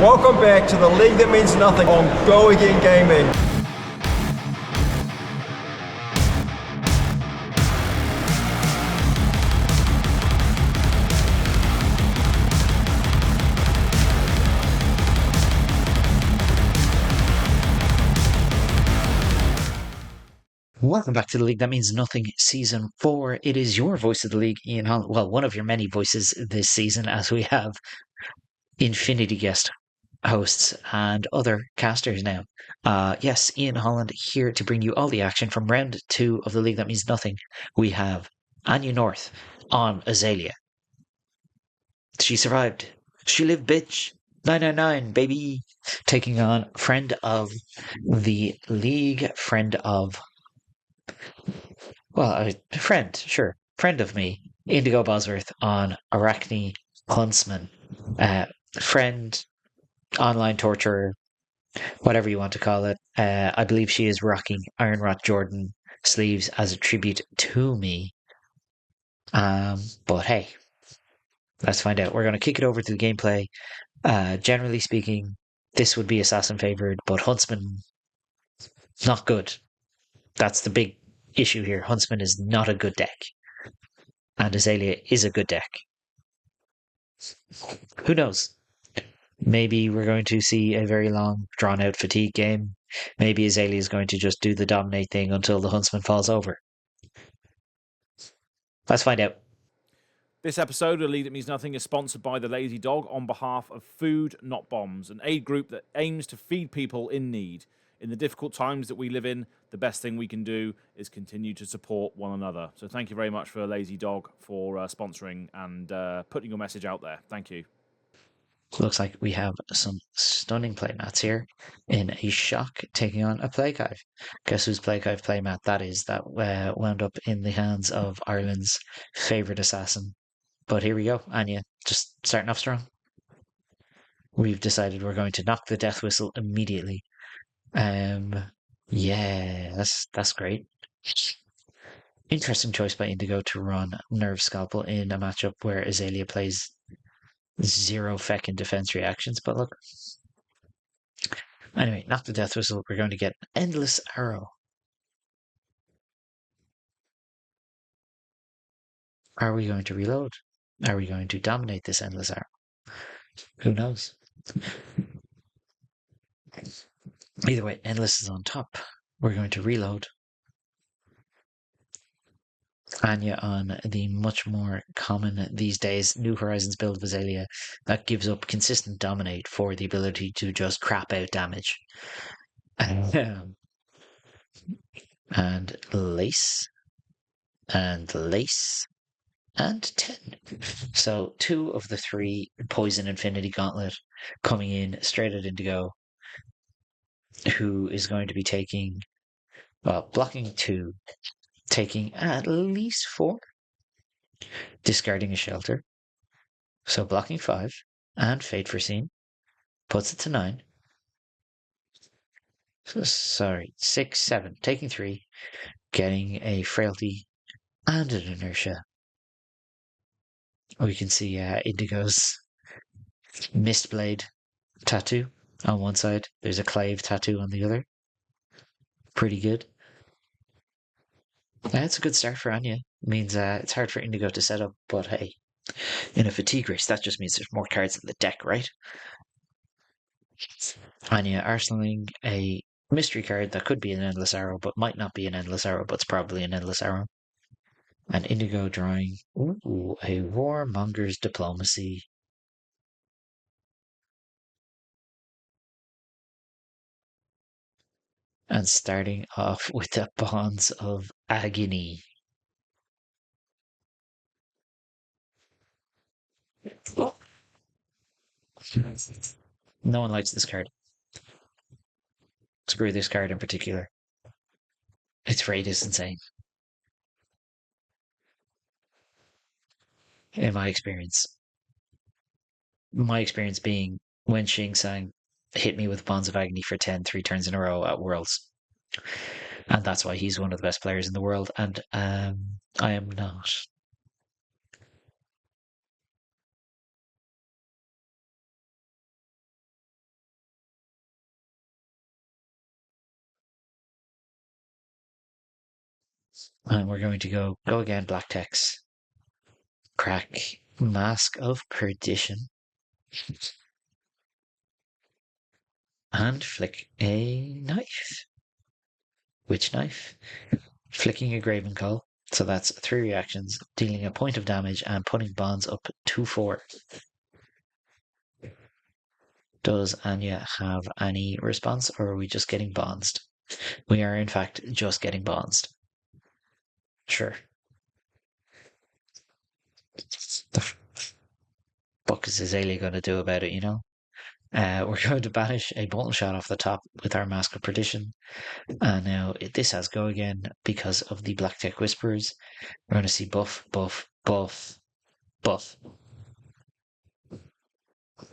Welcome back to the league that means nothing on Go Again Gaming. Welcome back to the League That Means Nothing, Season 4. It is your voice of the league, Ian Holland. Well, one of your many voices this season, as we have infinity guest hosts and other casters now. Yes, Ian Holland here to bring you all the action from round 2 of the League That Means Nothing. We have Anya North on Azalea. She survived. She lived, bitch. 999, baby. Taking on friend of the league, friend of a friend, sure. Friend of me, Indigo Bosworth on Arakni, Huntsman. Friend, online torturer, whatever you want to call it. I believe she is rocking Iron Rot Jordan sleeves as a tribute to me. But hey, let's find out. We're going to kick it over to the gameplay. Generally speaking, this would be Assassin favored, but Huntsman, not good. That's the big issue here. Huntsman is not a good deck. And Azalea is a good deck. Who knows? Maybe we're going to see a very long, drawn out fatigue game. Maybe Azalea is going to just do the dominate thing until the Huntsman falls over. Let's find out. This episode of League That Means Nothing is sponsored by The Lazy Dog on behalf of Food Not Bombs, an aid group that aims to feed people in need. In the difficult times that we live in, the best thing we can do is continue to support one another. So thank you very much for Lazy Dog for sponsoring and putting your message out there. Thank you. Looks like we have some stunning playmats here in a shock taking on a Plaguehive. Guess whose Plaguehive playmat that is? That wound up in the hands of Ireland's favourite assassin. But here we go, Anya, just starting off strong. We've decided we're going to knock the death whistle immediately. Yeah, that's great. Interesting choice by Indigo to run Nerve Scalpel in a matchup where Azalea plays 0 feck in defense reactions, but look. Anyway, knock the death whistle. We're going to get Endless Arrow. Are we going to reload? Are we going to dominate this Endless Arrow? Who knows? Either way, Endless is on top. We're going to reload. Anya on the much more common these days New Horizons build of Azalea that gives up consistent dominate for the ability to just crap out damage. And lace. And lace. And 10. So 2 of the 3 Poison Infinity Gauntlet coming in straight at Indigo, who is going to be taking, well, blocking 2, taking at least 4, discarding a shelter. So blocking 5 and Fate Foreseen puts it to 9. So, sorry, 6, 7, taking 3, getting a Frailty and an Inertia. We can see Indigo's Mistblade tattoo on one side. There's a Clave tattoo on the other. Pretty good. That's a good start for Anya. Means it's hard for Indigo to set up, but hey, in a fatigue race, that just means there's more cards in the deck, right? Anya arsenaling a mystery card that could be an Endless Arrow, but might not be an Endless Arrow, but it's probably an Endless Arrow. And Indigo drawing a Warmonger's Diplomacy. And starting off with the Bonds of Agony. No one likes this card. Screw this card in particular. Its rate is insane. In my experience. My experience being when Xing Sang hit me with Bonds of Agony for 10 3 turns in a row at Worlds. And that's why he's one of the best players in the world, and I am not. And we're going to go again, black text. Crack, Mask of Perdition. And flick a knife. Which knife? Flicking a Graven Cull. So that's 3 reactions, dealing a point of damage and putting bonds up to 4. Does Anya have any response, or are we just getting bonsed? We are, in fact, just getting bonsed. Sure. The fuck is Azalea going to do about it, you know? We're going to banish a bolton shot off the top with our Mask of Perdition. And now this has go again because of the Black Tech Whisperers. We're going to see buff, buff, buff, buff.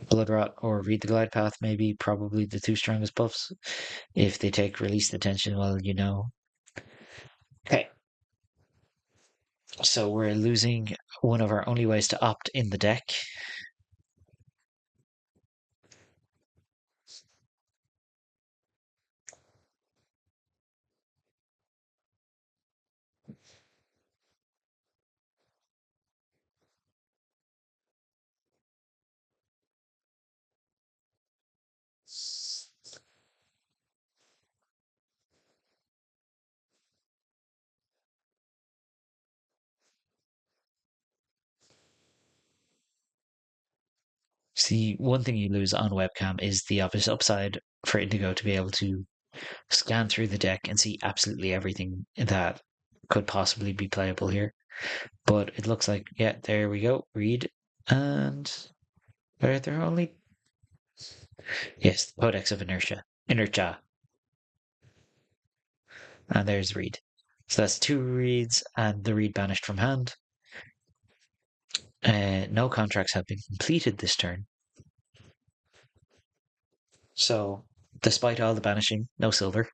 Blood Rot or Read the Glide Path, maybe, probably the 2 strongest buffs. If they take Release the Tension, well, you know. Okay. So we're losing one of our only ways to opt in the deck. See, one thing you lose on webcam is the obvious upside for Indigo to be able to scan through the deck and see absolutely everything that could possibly be playable here. But it looks like, yeah, there we go. Read. And are there only... Yes, the Codex of Inertia. Inertia. And there's Read. So that's 2 reads and the read banished from hand. No contracts have been completed this turn. So, despite all the banishing, no silver.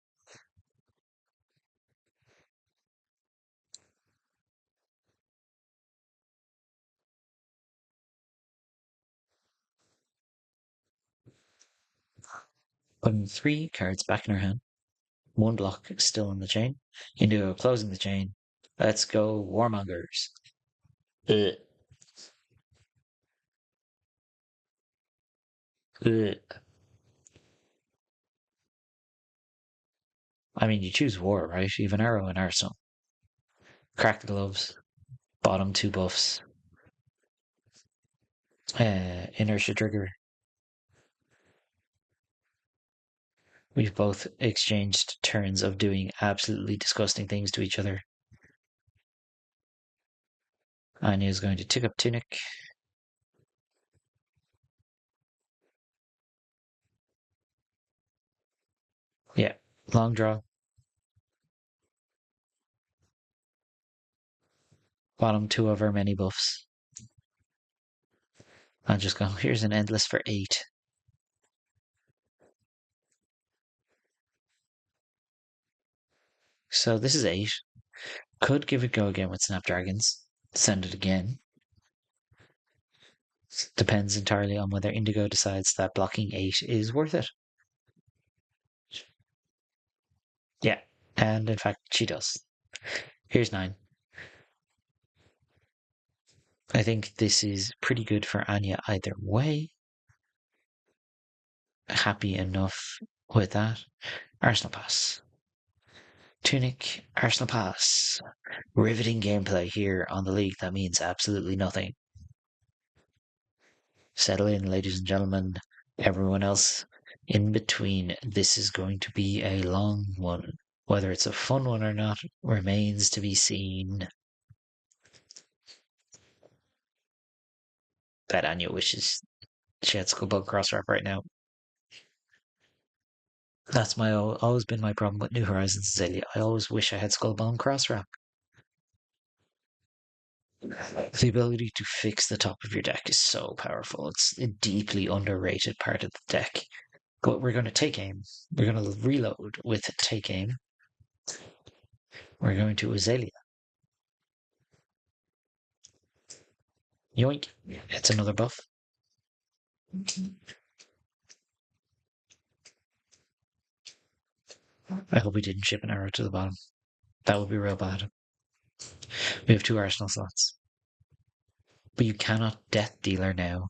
Putting 3 cards back in our hand. 1 block still in the chain. Indigo closing the chain. Let's go, Warmongers. Ugh. Ugh. I mean, you choose war, right? You have an arrow and arsenal. Crack the gloves. Bottom 2 buffs. Inertia trigger. We've both exchanged turns of doing absolutely disgusting things to each other. Anya's going to tick up Tunic. Yeah, long draw. Bottom 2 of our many buffs. I'll just go, here's an endless for 8. So this is 8. Could give it go again with Snapdragons. Send it again. Depends entirely on whether Indigo decides that blocking 8 is worth it. Yeah, and in fact, she does. Here's 9. I think this is pretty good for Anya either way. Happy enough with that. Arsenal Pass. Tunic, Arsenal Pass. Riveting gameplay here on the league that means absolutely nothing. Settle in, ladies and gentlemen. Everyone else in between. This is going to be a long one. Whether it's a fun one or not remains to be seen. Bet Anya wishes she had Skullbug Crosswrap right now. That's always been my problem with New Horizons Azalea. I always wish I had Skullbone Crosswrap. The ability to fix the top of your deck is so powerful. It's a deeply underrated part of the deck. But we're going to take aim. We're going to reload with take aim. We're going to Azalea. Yoink. It's another buff. I hope we didn't ship an arrow to the bottom. That would be real bad. We have 2 Arsenal slots. But you cannot Death Dealer now.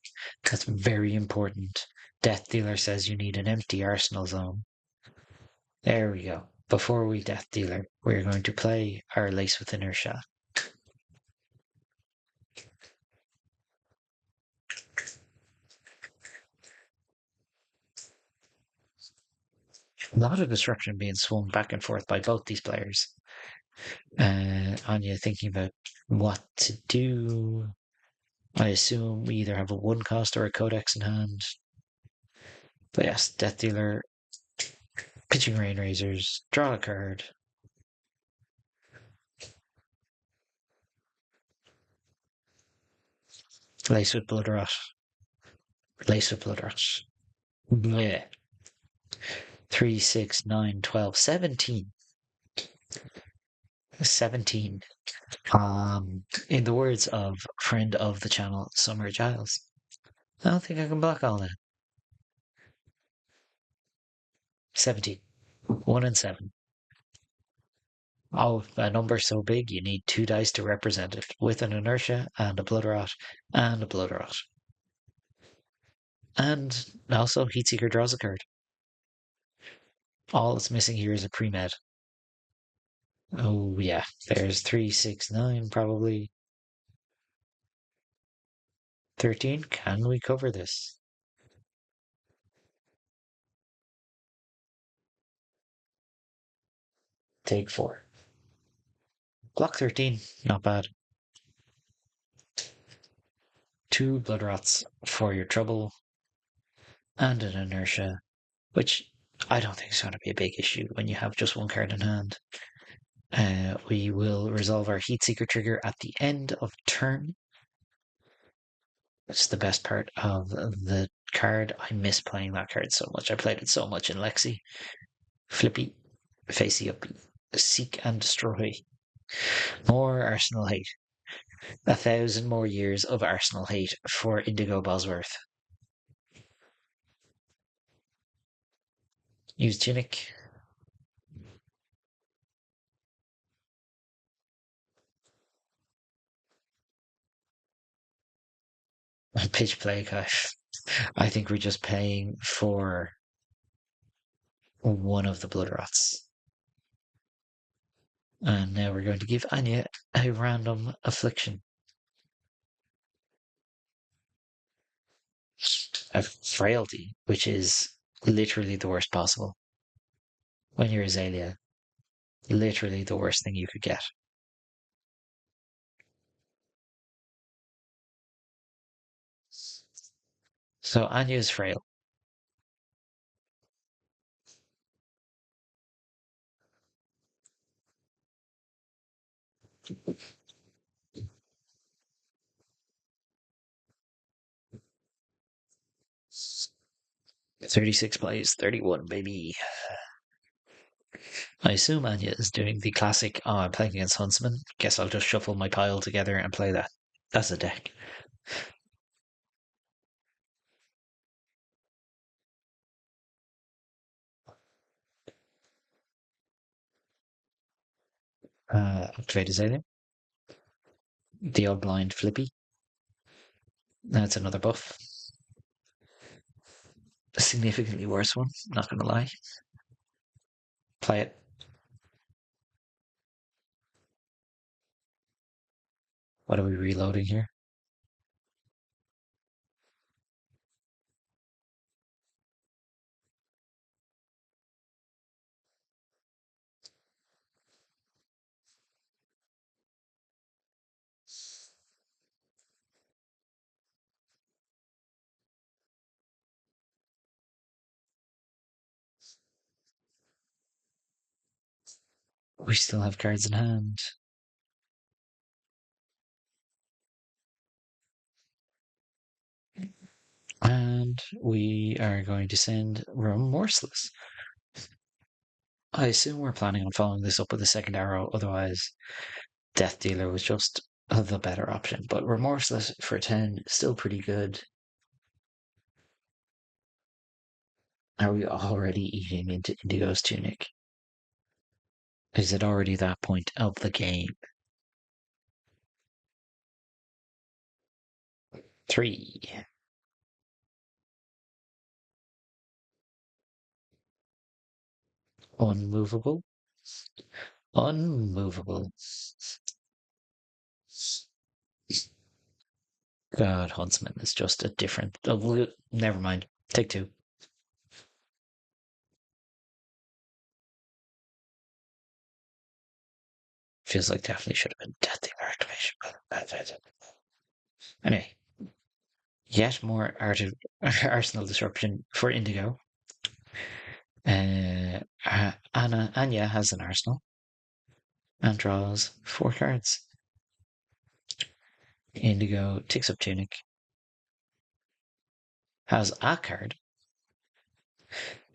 That's very important. Death Dealer says you need an empty Arsenal zone. There we go. Before we Death Dealer, we're going to play our Lace with Inertia. A lot of disruption being swung back and forth by both these players. Anya thinking about what to do. I assume we either have a 1 cost or a Codex in hand. But yes, Death Dealer, pitching Rain Razors, draw a card. Lace with Blood Rot. Lace with Blood Rot. Bleh. 3, 6, 9, 12, 17. 17. In the words of friend of the channel, Summer Giles, I don't think I can block all that. 17. 1 and 7. Oh, a number so big you need 2 dice to represent it, with an Inertia and a Blood Rot and a Blood Rot. And also, Heatseeker draws a card. All it's missing here is a pre-med. Oh yeah, there's 3, 6, 9 probably. 13, can we cover this? Take 4. Block 13, not bad. 2 Blood Rots for your trouble, and an Inertia, which I don't think is going to be a big issue when you have just 1 card in hand. We will resolve our Heatseeker trigger at the end of turn. That's the best part of the card. I miss playing that card so much. I played it so much in Lexi. Flippy, facey up, seek and destroy. More Arsenal hate. 1,000 more years of Arsenal hate for Indigo Bosworth. Use Tunic. Pitch play, gosh. I think we're just paying for one of the Blood Rots. And now we're going to give Anya a random affliction. A frailty, which is literally the worst possible. When you're Azalea, literally the worst thing you could get. So Anya is frail. "36 plays, 31, baby." I assume Anya is doing the classic, oh, I'm playing against Huntsman. Guess I'll just shuffle my pile together and play that. That's a deck. Activate Azalea. The old blind Flippy. That's another buff. A significantly worse one, not gonna lie. Play it. What are we reloading here? We still have cards in hand. And we are going to send Remorseless. I assume we're planning on following this up with a second arrow, otherwise Death Dealer was just the better option. But Remorseless for 10, still pretty good. Are we already eating into Indigo's Tunic? Is it already that point of the game? 3. Unmovable. Unmovable. God, Huntsman is just a different. Oh, never mind. Take 2. Feels like definitely should have been Death Dealer activation. Anyway, yet more arsenal disruption for Indigo. Anya has an arsenal and draws 4 cards. Indigo takes up Tunic, has a card,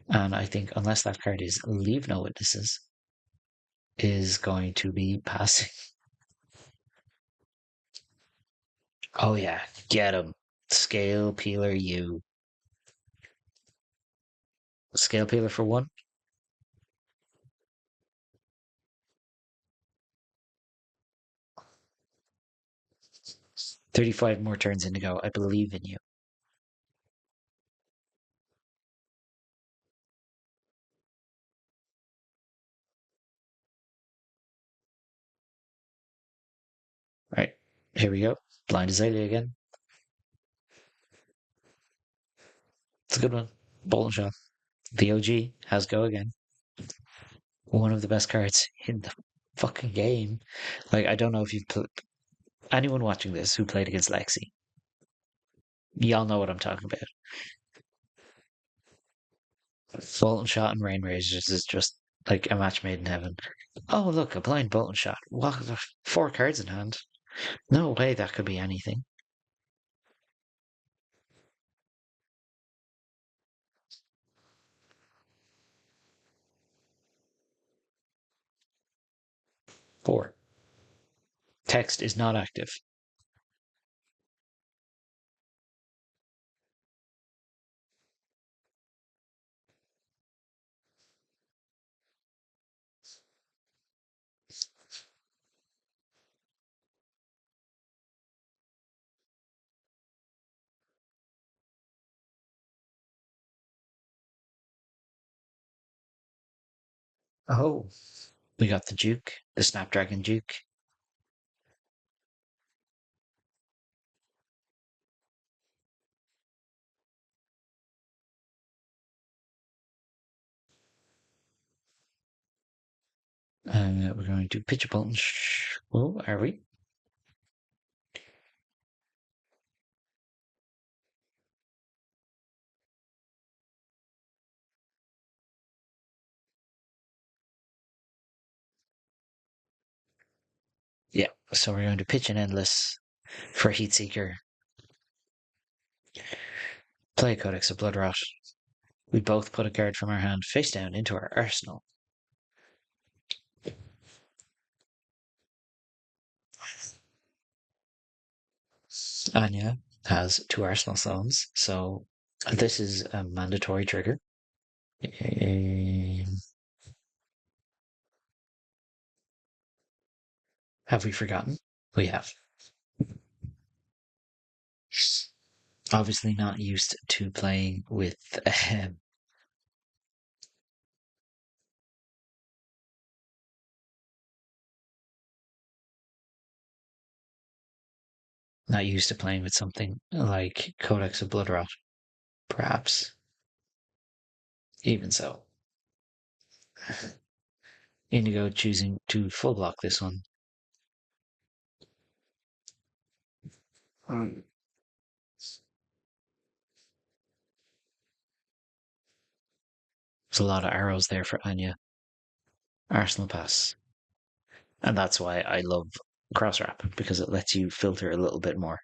and I think unless that card is Leave No Witnesses, is going to be passing. Oh yeah, get him. Scale Peeler you. Scale Peeler for 1. 35 more turns Indigo. I believe in you. Right, here we go. Blind Azalea again. It's a good one. Bolt and Shot. VOG has go again. One of the best cards in the fucking game. Like, I don't know if you've anyone watching this who played against Lexi. Y'all know what I'm talking about. Bolt and Shot and Rain Razors is just like a match made in heaven. Oh, look, a blind Bolt and Shot. What? 4 cards in hand. No way that could be anything. Four. Text is not active. Oh, we got the Duke, the Snapdragon Duke. We're going to pitch a bolt and oh, are we? Yeah, so we're going to pitch an Endless for Heatseeker. Play a Codex of Bloodrot. We both put a card from our hand face down into our arsenal. Anya has 2 Arsenal Stones, so this is a mandatory trigger. Have we forgotten? We have. Obviously not used to playing with not used to playing with something like Codex of Bloodrot. Perhaps. Even so. Indigo choosing to full block this one. There's a lot of arrows there for Anya. Arsenal Pass. And that's why I love Cross Wrap, because it lets you filter a little bit more.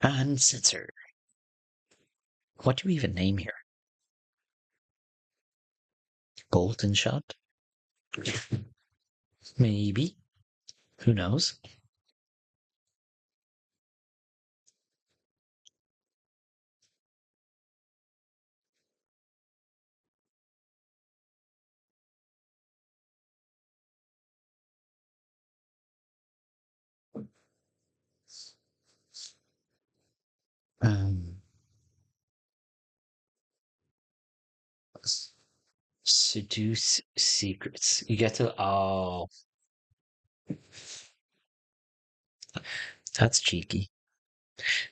And Censor. What do we even name here? Bolt and Shot? Maybe. Who knows? Um, Seduce secrets. You get to. Oh, that's cheeky.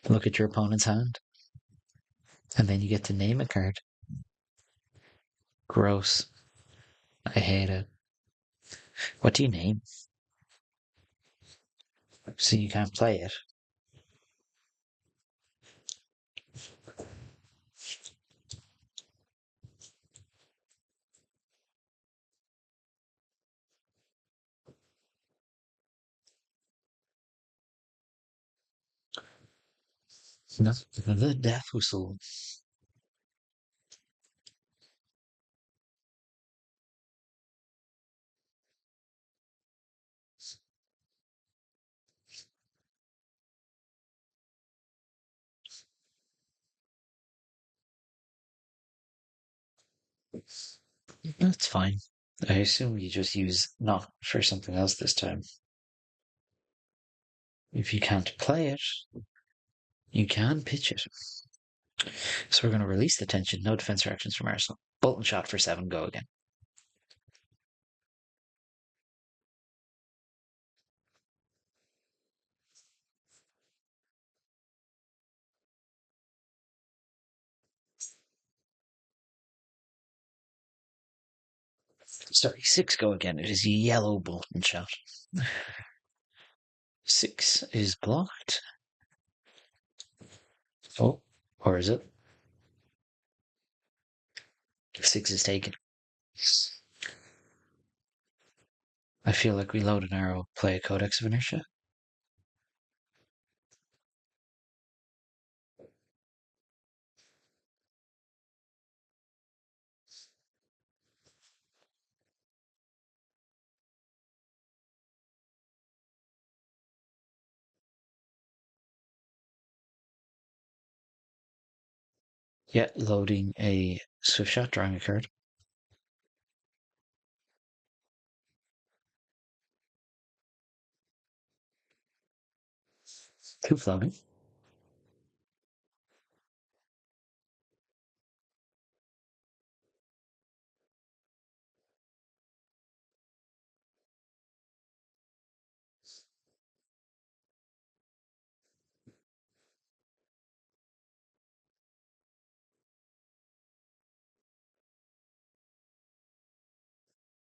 Look at your opponent's hand, and then you get to name a card. Gross. I hate it. What do you name? So you can't play it. No, the death whistle. That's fine. I assume you just use not for something else this time. If you can't play it, you can pitch it. So we're going to release the tension. No defense reactions from Arsenal. Bolt and shot for 7. Go again. Sorry, 6. Go again. It is a yellow bolt and shot. 6 is blocked. Oh, or is it? 6 is taken. I feel like we load an arrow, play a Codex of Inertia. Yeah, loading a swift shot, drawing a card. Two floating.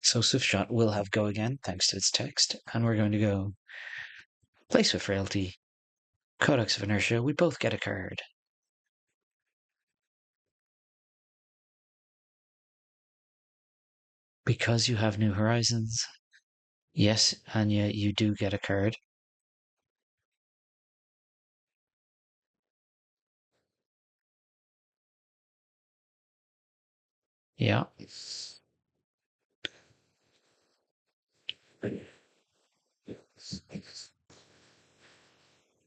So swift shot will have go again, thanks to its text, and we're going to go play Swift Frailty, Codex of Inertia. We both get a card. Because you have New Horizons. Yes, Anya, you do get a card. Yeah.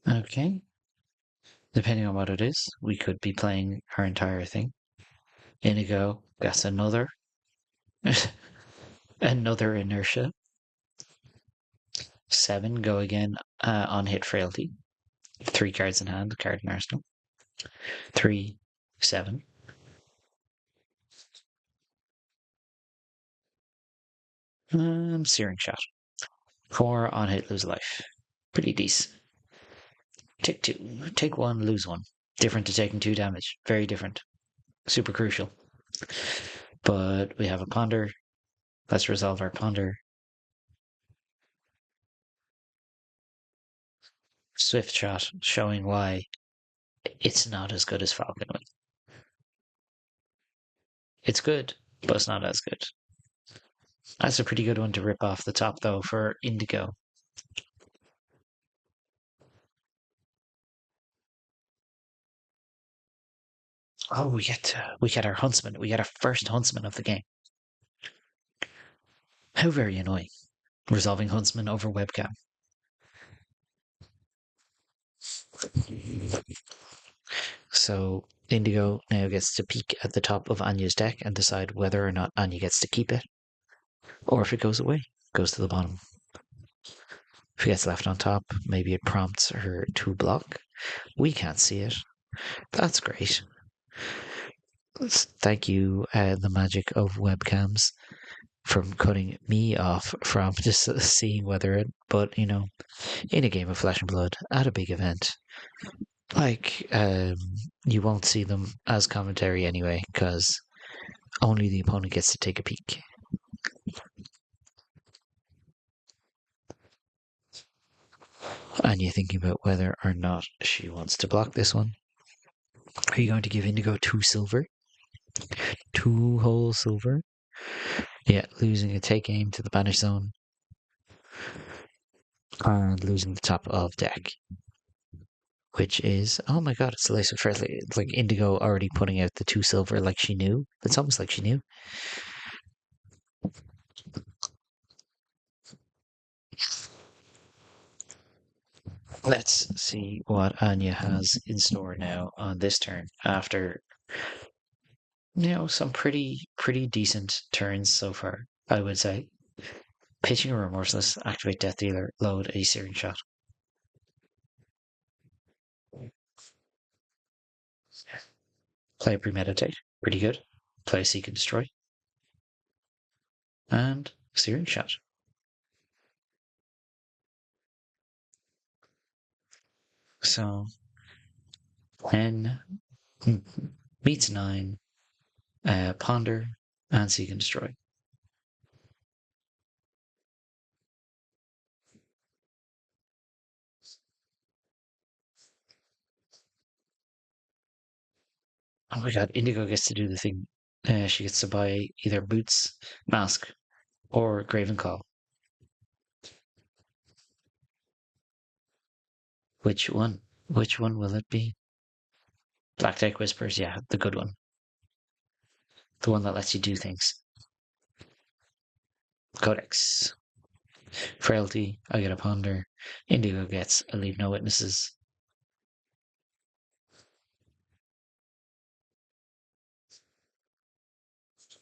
Okay. Depending on what it is, we could be playing our entire thing. Indigo, that's another. Another inertia. 7, go again on hit frailty. 3 cards in hand, card in arsenal. 3, 7. Searing shot. 4 on hit, lose life. Pretty decent. Take 2. Take 1, lose 1. Different to taking 2 damage. Very different. Super crucial. But we have a ponder. Let's resolve our ponder. Swift shot, showing why it's not as good as Falconwing. It's good, but it's not as good. That's a pretty good one to rip off the top, though, for Indigo. Oh, we get our Huntsman. We get our first Huntsman of the game. How very annoying. Resolving Huntsman over webcam. So Indigo now gets to peek at the top of Anya's deck and decide whether or not Anya gets to keep it, or if it goes away, goes to the bottom. If it gets left on top, maybe it prompts her to block. We can't see it. That's great. Thank you, the magic of webcams, from cutting me off from just seeing whether it. But in a game of Flesh and Blood at a big event, like you won't see them as commentary anyway, because only the opponent gets to take a peek. And you're thinking about whether or not she wants to block this one. Are you going to give Indigo 2 silver? 2 whole silver? Yeah, losing a take aim to the banish zone. And losing the top of deck. Which is, oh my god, it's the Lace of Friendly. It's like Indigo already putting out the 2 silver like she knew. It's almost like she knew. Let's see what Anya has in store now on this turn after some pretty decent turns so far, I would say. Pitching a Remorseless, activate Death Dealer, load a Searing Shot. Play Premeditate, pretty good. Play Seek and Destroy. And Searing Shot. So 10 meets 9, Ponder, and Seek and Destroy. Oh my god, Indigo gets to do the thing. She gets to buy either Boots, Mask, or Graven Call. Which one? Which one will it be? Black Deck Whispers, yeah, the good one. The one that lets you do things. Codex. Frailty, I get a Ponder. Indigo gets a Leave No Witnesses.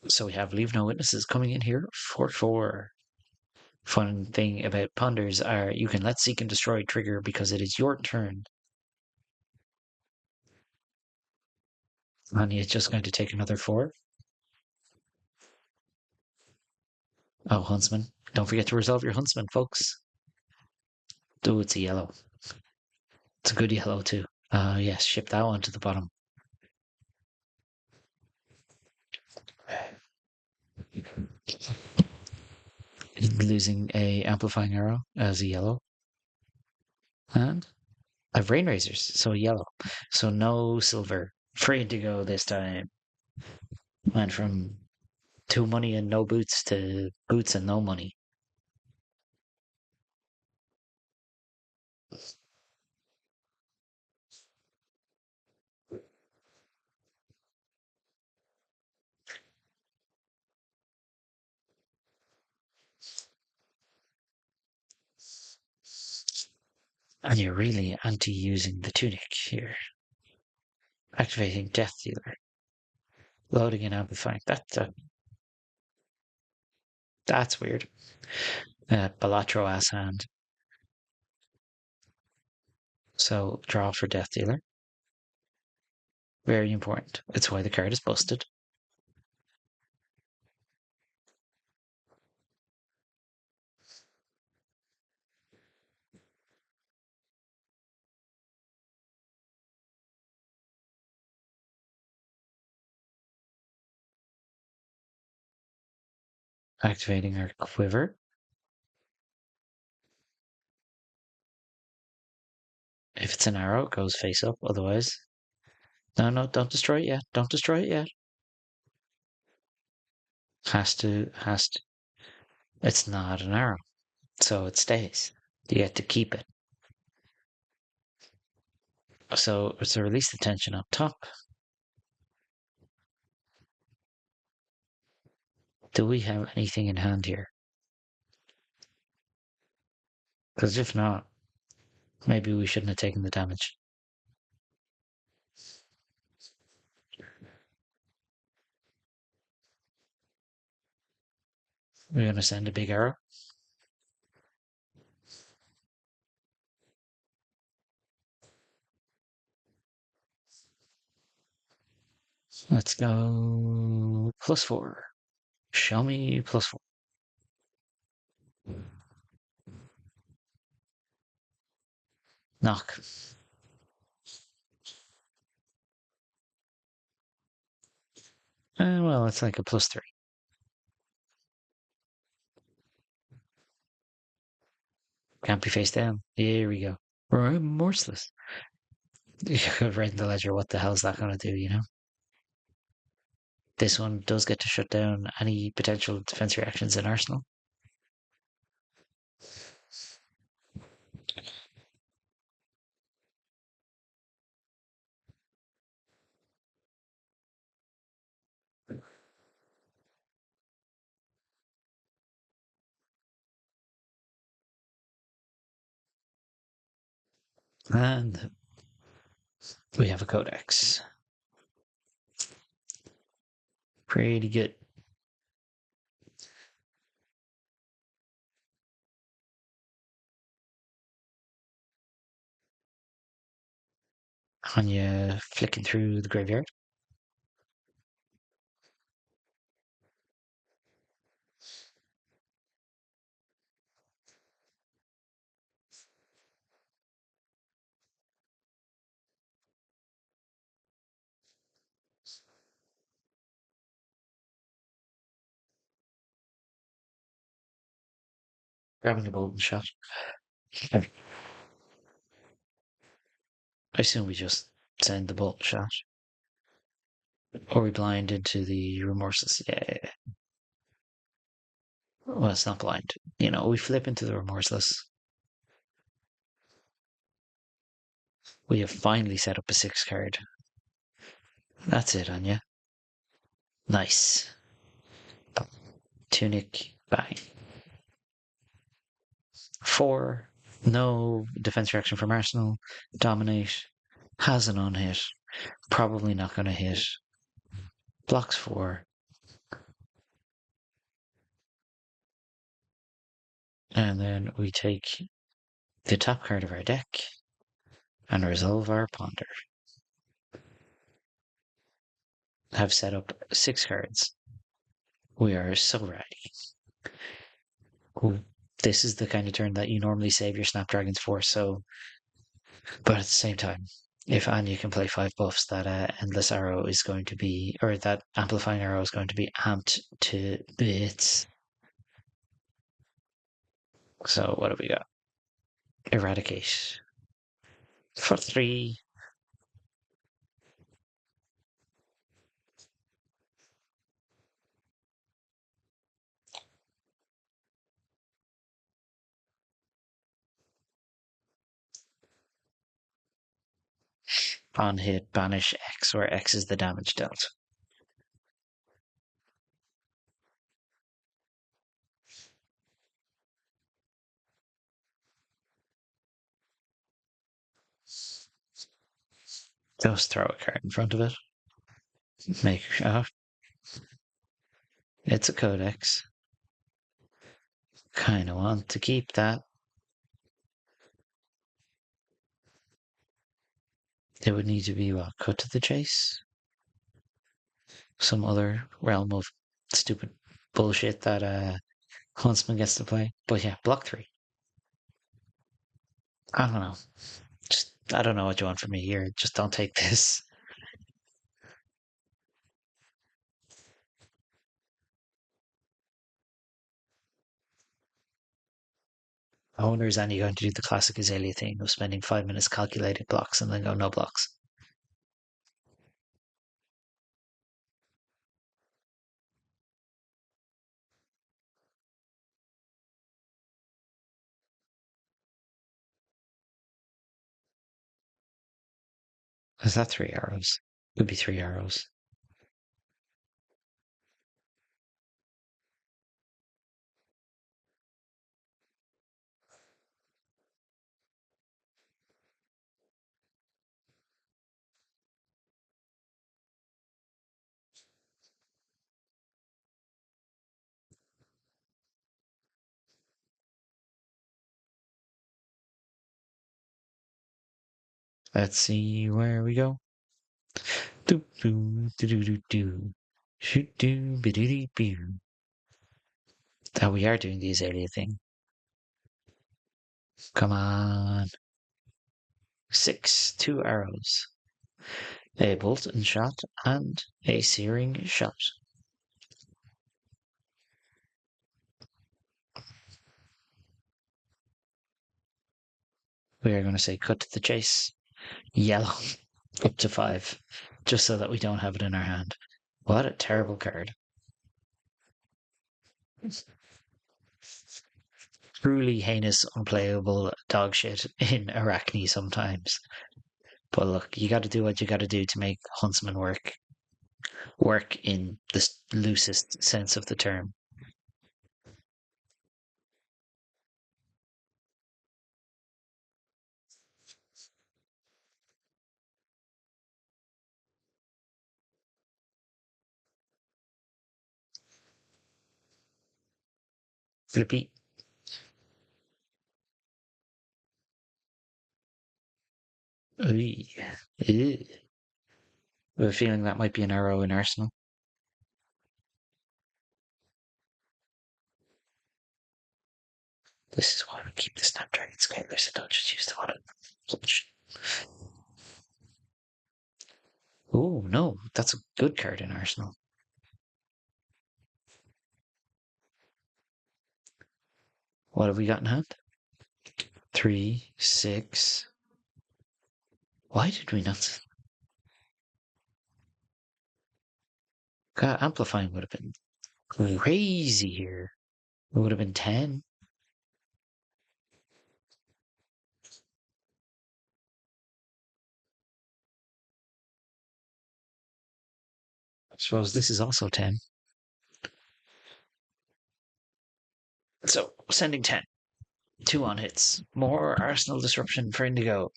So we have Leave No Witnesses coming in here for 4. Fun thing about Ponders are you can let Seek and Destroy trigger because it is your turn. And it's just going to take another 4. Oh, Huntsman. Don't forget to resolve your Huntsman, folks. Oh, it's a yellow. It's a good yellow, too. Yes, ship that one to the bottom. Losing a Amplifying Arrow as a yellow. And I have Rain Razors, so a yellow. So no silver. For Indigo this time. Went from 2 money and no boots to boots and no money. And you're really anti-using the tunic here. Activating Death Dealer. Loading and amplifying. That's weird. Balatro ass hand. So draw for Death Dealer. Very important. It's why the card is busted. Activating our quiver. If it's an arrow, it goes face up. Otherwise, no, don't destroy it yet. Don't destroy it yet. Has to. It's not an arrow, so it stays. You get to keep it. So it's a release the tension up top. Do we have anything in hand here? Because if not, maybe we shouldn't have taken the damage. We're going to send a big arrow. Let's go +4. Show me +4. Knock. Well, it's like a +3. Can't be face down. Here we go. Remorseless. You could write in the ledger, what the hell is that going to do, you know? This one does get to shut down any potential defense reactions in Arsenal. And we have a codex. Pretty good. Anya flicking through the graveyard. Grabbing a golden shot. I assume we just send the bolt shot. Or we blind into the remorseless. Yeah. Well, it's not blind. You know, we flip into the remorseless. We have finally set up a 6 card. That's it, Anya. Nice. Tunic, bang. 4. No defense reaction from Arsenal. Dominate. Has an on-hit. Probably not going to hit. Blocks 4. And then we take the top card of our deck and resolve our ponder. Have set up 6 cards. We are so ready. Ooh, this is the kind of turn that you normally save your Snapdragons for, so... But at the same time, if Anya can play 5 buffs, that Endless Arrow is going to be... Or that Amplifying Arrow is going to be amped to bits. So what have we got? Eradicate. For 3. On hit, banish X, where X is the damage dealt. Just throw a card in front of it. Make a shot. It's a codex. Kinda want to keep that. It would need to be, what, cut to the chase? Some other realm of stupid bullshit that Huntsman gets to play. But yeah, block 3. I don't know. Just, I don't know what you want from me here. Just don't take this. I wonder, is Annie going to do the classic Azalea thing of spending 5 minutes calculating blocks and then go no blocks? Is that 3 arrows? Could be 3 arrows. Let's see where we go. Do do do do do do. Shoot do be do do. Oh, we are doing the Azalea thing. Come on. 6, 2 arrows. A bolt and shot and a searing shot. We are going to say cut to the chase. Yellow. Up to 5. Just so that we don't have it in our hand. What a terrible card. Truly heinous, unplayable dog shit in Arakni sometimes. But look, you got to do what you got to do to make Huntsman work. Work in the loosest sense of the term. Flippy. I have a feeling that might be an arrow in Arsenal. This is why we keep the Snapdragon Scaler, so don't just use the one. Oh, no, that's a good card in Arsenal. What have we got in hand? 3, 6. Why did we not? God, amplifying would have been crazy here. It would have been 10. I suppose this is also 10. So, sending 10. 2 on hits. More Arsenal disruption for Indigo.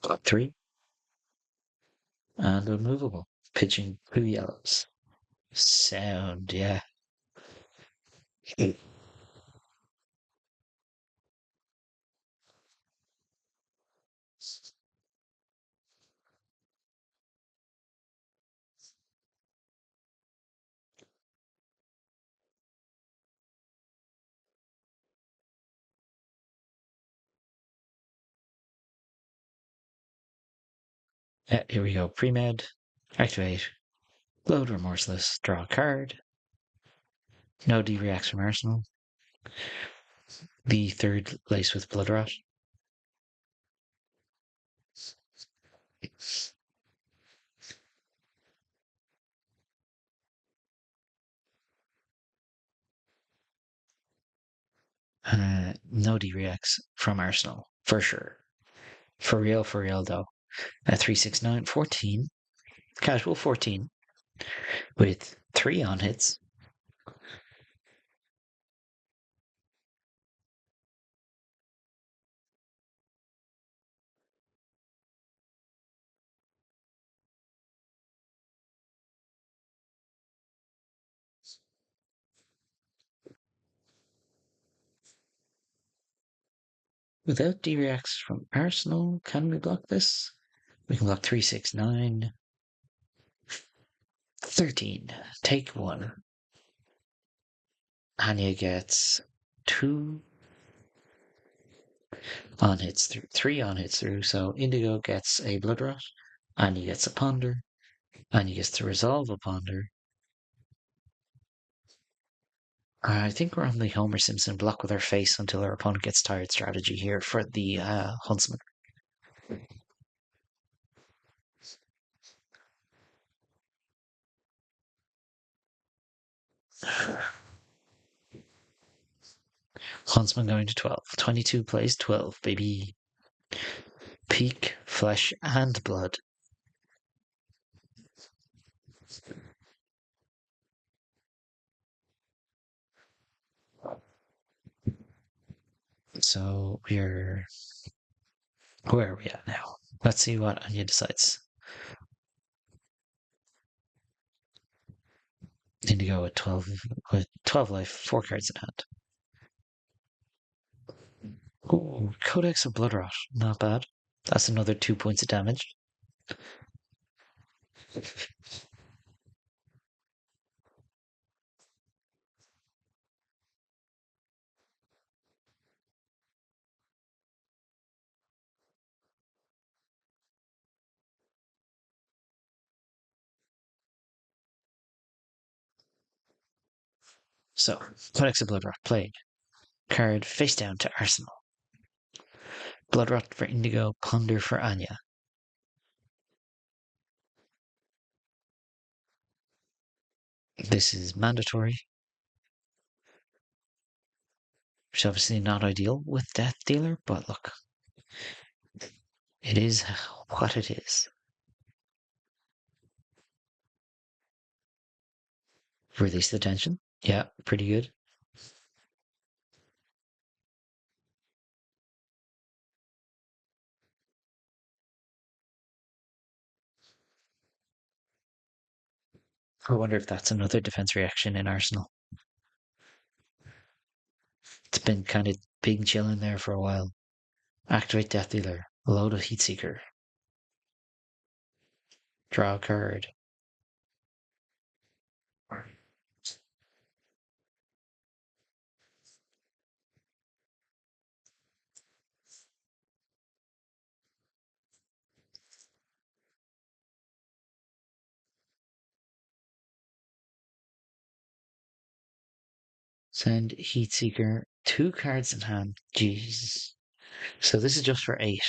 Got 3. And unmovable. Pitching 2 yellows. Sound, yeah. Yeah, here we go. Pre-med. Activate. Load Remorseless. Draw a card. No D-reacts from Arsenal. The third lace with Blood Rot. No D-reacts from Arsenal. For sure. For real though. 369, 14. Casual 14. With 3 on hits. Without D-reacts from Arsenal, can we block this? We can block 369. 13. Take 1. Anya gets 2 on hits through, 3 on hits through. So Indigo gets a Blood Rot. Anya gets a Ponder. Anya gets to resolve a Ponder. I think we're on the Homer Simpson block with our face until our opponent gets tired strategy here for the Huntsman. Huntsman going to 12. 22 plays 12, baby. Peak, flesh, and blood. So we're Where are we at now? Let's see what Anya decides. Indigo with 12 life, 4 cards in hand. Ooh, Codex of Bloodrot, not bad. That's another 2 points of damage. So, Codex of Bloodrot, played. Card face down to Arsenal. Bloodrot for Indigo, Ponder for Anya. This is mandatory, which is obviously not ideal with Death Dealer, but look, it is what it is. Release the tension. Yeah, pretty good. I wonder if that's another defense reaction in Arsenal. It's been kind of big chilling there for a while. Activate Death Dealer. Load a Heatseeker. Draw a card. Send Heatseeker. 2 cards in hand. Jeez. So this is just for 8.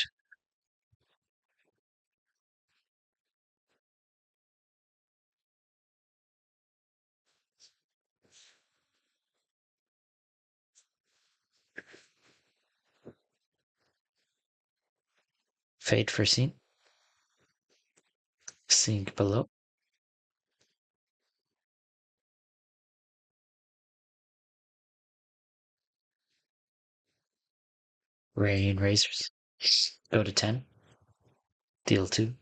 Fate for Scene. Sink below. Rain Razors. Go to 10. Deal 2.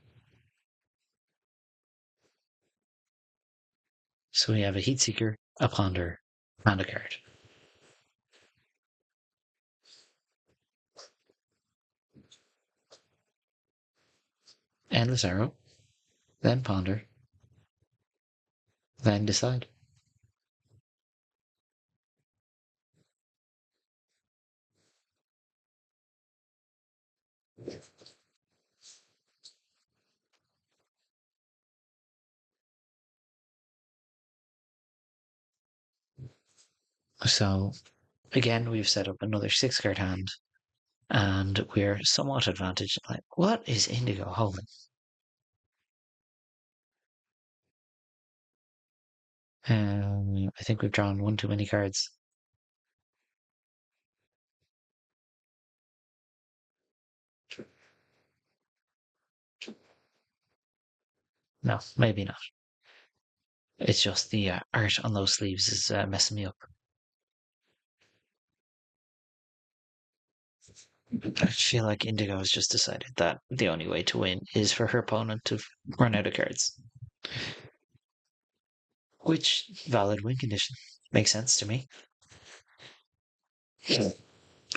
So we have a Heatseeker, a Ponder, and a card. Endless Arrow. Then Ponder. Then Decide. So again, we've set up another 6-card hand, and we're somewhat advantaged. Like, what is Indigo holding? I think we've drawn one too many cards. No, maybe not. It's just the art on those sleeves is messing me up. I feel like Indigo has just decided that the only way to win is for her opponent to run out of cards. Which, valid win condition. Makes sense to me.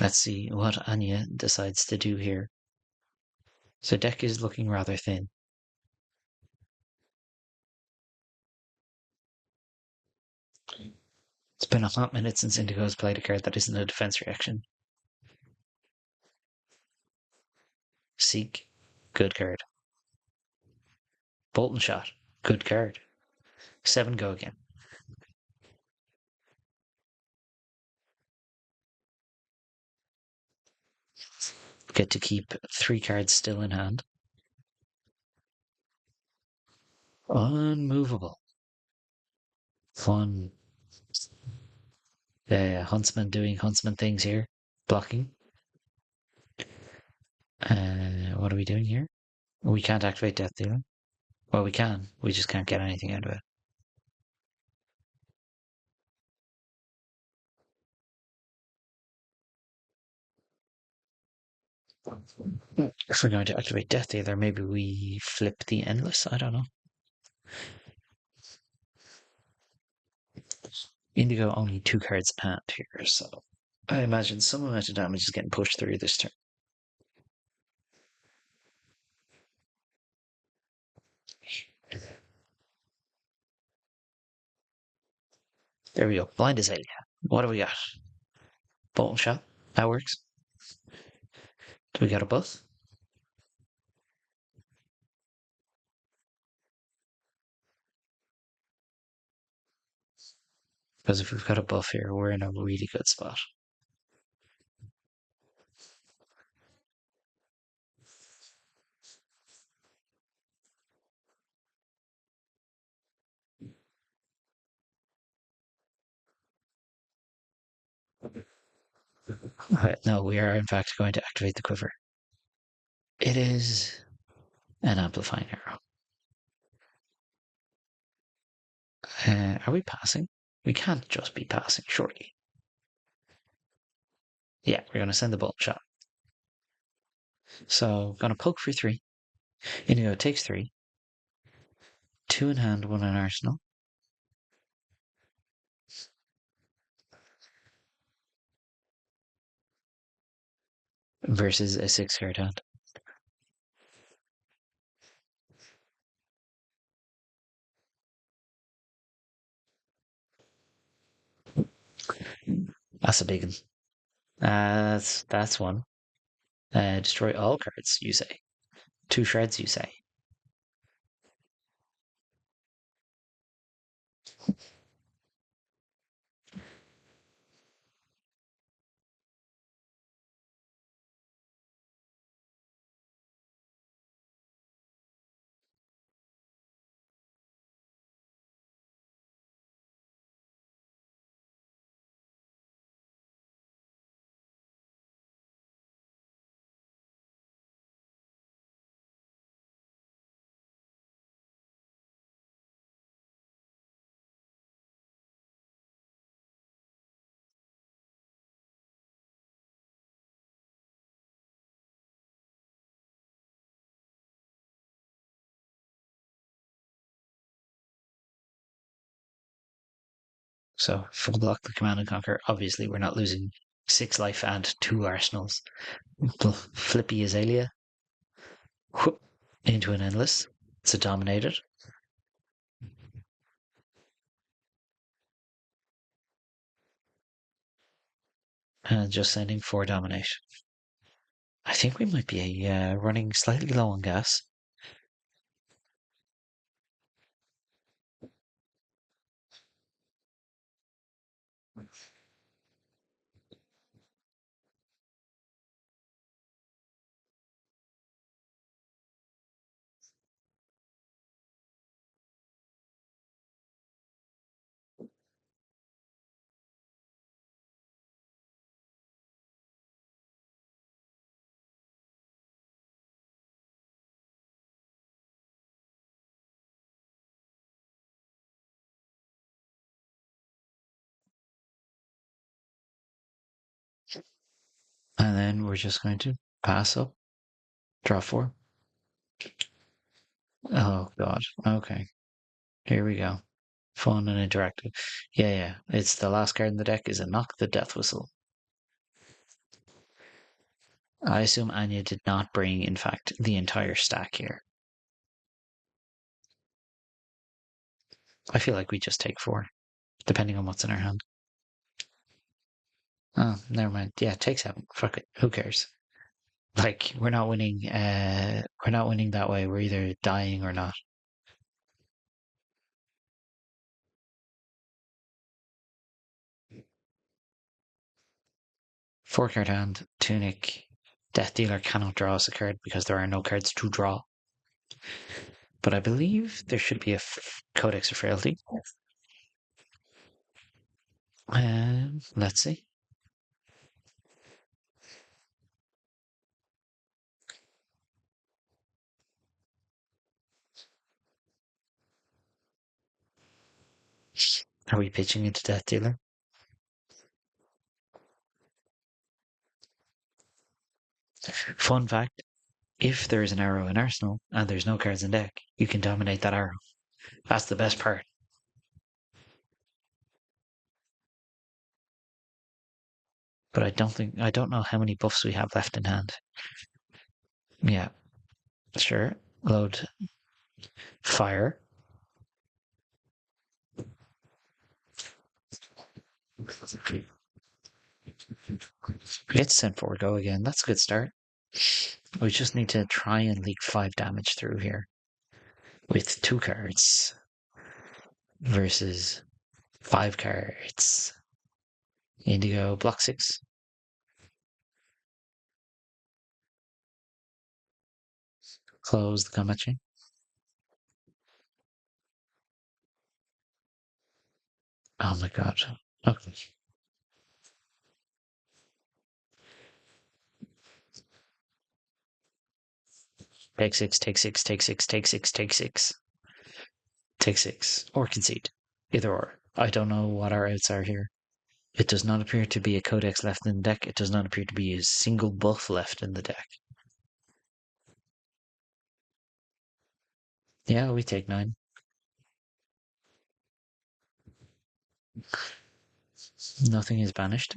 Let's see what Anya decides to do here. So deck is looking rather thin. It's been a hot minute since Indigo's played a card that isn't a defense reaction. Seek, good card. Bolt and Shot, good card. 7 go again. Get to keep 3 cards still in hand. Unmovable. Fun. Huntsman doing Huntsman things here. Blocking. What are we doing here? We can't activate Death Dealer. Well, we can. We just can't get anything out of it. If we're going to activate Death Dealer, maybe we flip the Endless. I don't know. Indigo only 2 cards in hand here, so I imagine some amount of damage is getting pushed through this turn. There we go. Blind Azalea. What do we got? Bolt shot. That works. Do we got a buff? Because if we've got a buff here, we're in a really good spot. No, we are in fact going to activate the quiver. It is an amplifying arrow. Are we passing? We can't just be passing, surely. Yeah, we're going to send the bolt shot. So, going to poke for 3. Indigo takes 3. 2 in hand, 1 in arsenal. Versus a 6 card hand. That's a big one. That's one. Destroy all cards, you say. 2 shreds, you say. So, full block the Command and Conquer. Obviously, we're not losing 6 life and 2 arsenals. Flippy Azalea. Whoop, into an endless. It's a dominated. And just sending 4 domination. I think we might be running slightly low on gas. And then we're just going to pass up. Draw 4. Oh, God. Okay. Here we go. Fun and interactive. Yeah. It's the last card in the deck is a Knock the Death Whistle. I assume Anya did not bring, in fact, the entire stack here. I feel like we just take 4, depending on what's in our hand. Oh, never mind. Yeah, take 7. Fuck it. Who cares? Like, we're not winning. We're not winning that way. We're either dying or not. Four card hand, Tunic, Death Dealer cannot draw us a card because there are no cards to draw. But I believe there should be a Codex of Frailty. Let's see. Are we pitching into Death Dealer? Fun fact, if there is an arrow in Arsenal and there's no cards in deck, you can dominate that arrow. That's the best part. But I don't know how many buffs we have left in hand. Yeah, sure. Load fire. It's sent for go again. That's a good start. We just need to try and leak 5 damage through here with 2 cards versus 5 cards. Indigo block 6. Close the combat chain. Oh my god. Okay. Take 6, take 6, take 6, take 6, take 6. Take 6. Or concede. Either or. I don't know what our outs are here. It does not appear to be a codex left in the deck. It does not appear to be a single buff left in the deck. Yeah, we take 9. Nothing is banished.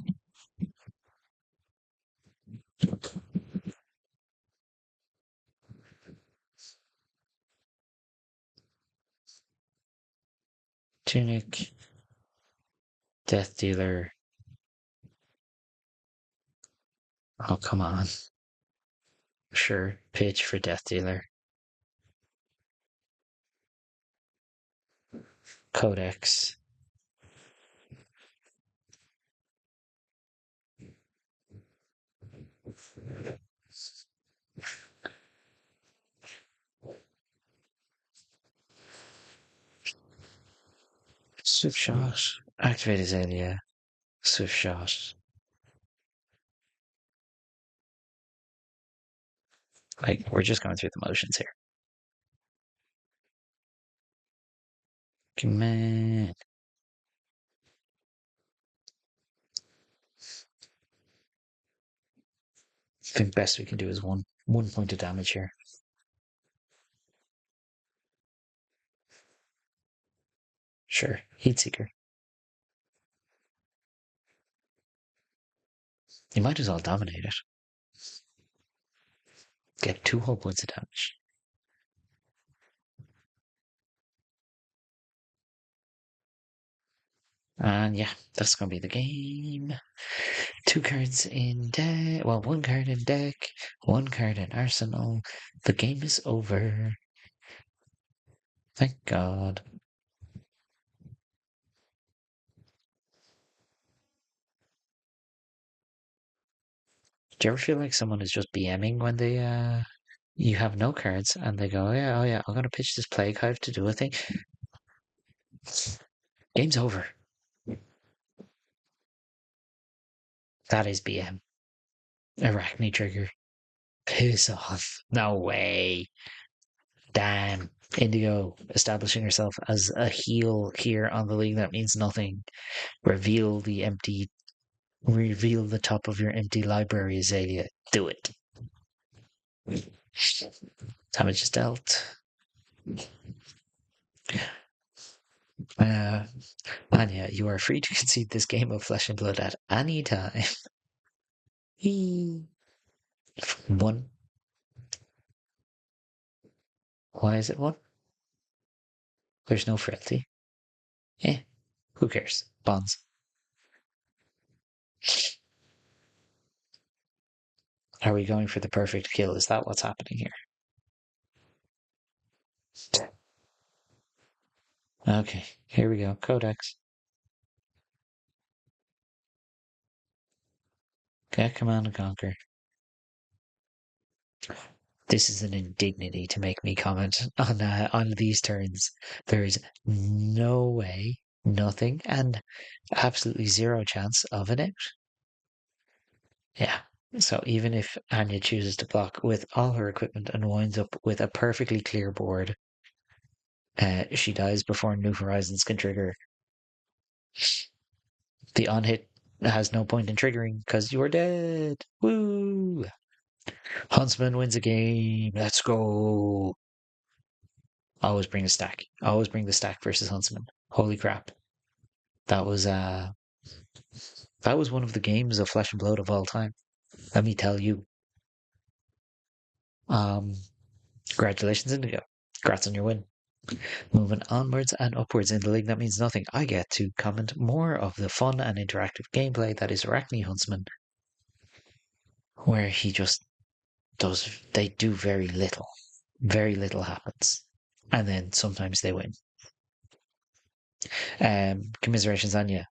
Tunic. Death Dealer. Oh, come on. Sure, pitch for Death Dealer. Codex. Swift Shot. Activate Azalea. Swift Shot. Like, we're just going through the motions here. Command. I think best we can do is one point of damage here. Sure, Heatseeker. You might as well dominate it. Get 2 whole points of damage. And yeah, that's going to be the game. 2 cards in deck. Well, 1 card in deck, 1 card in arsenal. The game is over. Thank God. Do you ever feel like someone is just BMing when they you have no cards and they go, oh yeah, I'm gonna pitch this Plague Hive to do a thing. Game's over. That is BM. Arakni trigger. Piss off. No way. Damn. Indigo establishing herself as a heel here on the league. That means nothing. Reveal the top of your empty library, Azalea. Do it. Damage is dealt. Anya, you are free to concede this game of Flesh and Blood at any time. 1. Why is it 1? There's no frailty. Eh, who cares? Bonds. Are we going for the perfect kill? Is that what's happening here? Okay, here we go. Codex. Okay, Command and Conquer. This is an indignity to make me comment on these turns. There is no way, nothing, and absolutely 0 chance of an out. Yeah. So even if Anya chooses to block with all her equipment and winds up with a perfectly clear board, she dies before New Horizons can trigger. The on hit has no point in triggering because you are dead. Woo! Huntsman wins a game. Let's go. Always bring the stack. Always bring the stack versus Huntsman. Holy crap. That was one of the games of Flesh and Blood of all time. Let me tell you. Um Congratulations, Indigo. Congrats on your win. Moving onwards and upwards in the league that means nothing. I get to comment more of the fun and interactive gameplay that is Arakni Huntsman, where he just they do very little. Very little happens. And then sometimes they win. Commiserations on you.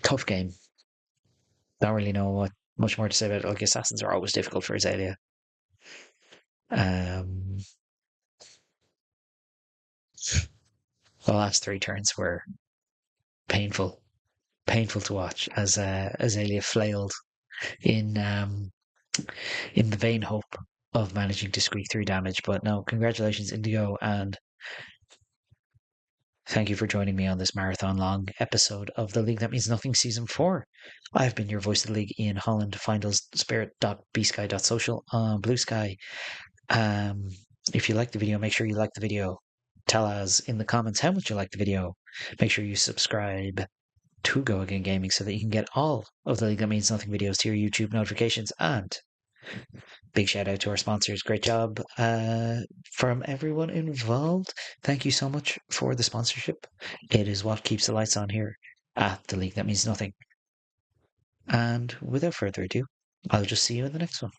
Tough game. Don't really know what much more to say about it. Like, assassins are always difficult for Azalea. The last 3 turns were painful, painful to watch as Azalea flailed in the vain hope of managing to squeak through damage. But no, congratulations, Indigo, and thank you for joining me on this marathon-long episode of The League That Means Nothing Season 4. I've been your voice of the league, Ian Holland. Find us spirit.bsky.social on Blue Sky. If you like the video, make sure you like the video. Tell us in the comments how much you like the video. Make sure you subscribe to Go Again Gaming so that you can get all of the League That Means Nothing videos to your YouTube notifications. And big shout out to our sponsors. Great job from everyone involved. Thank you so much for the sponsorship. It is what keeps the lights on here at the League That Means Nothing. And without further ado, I'll just see you in the next one.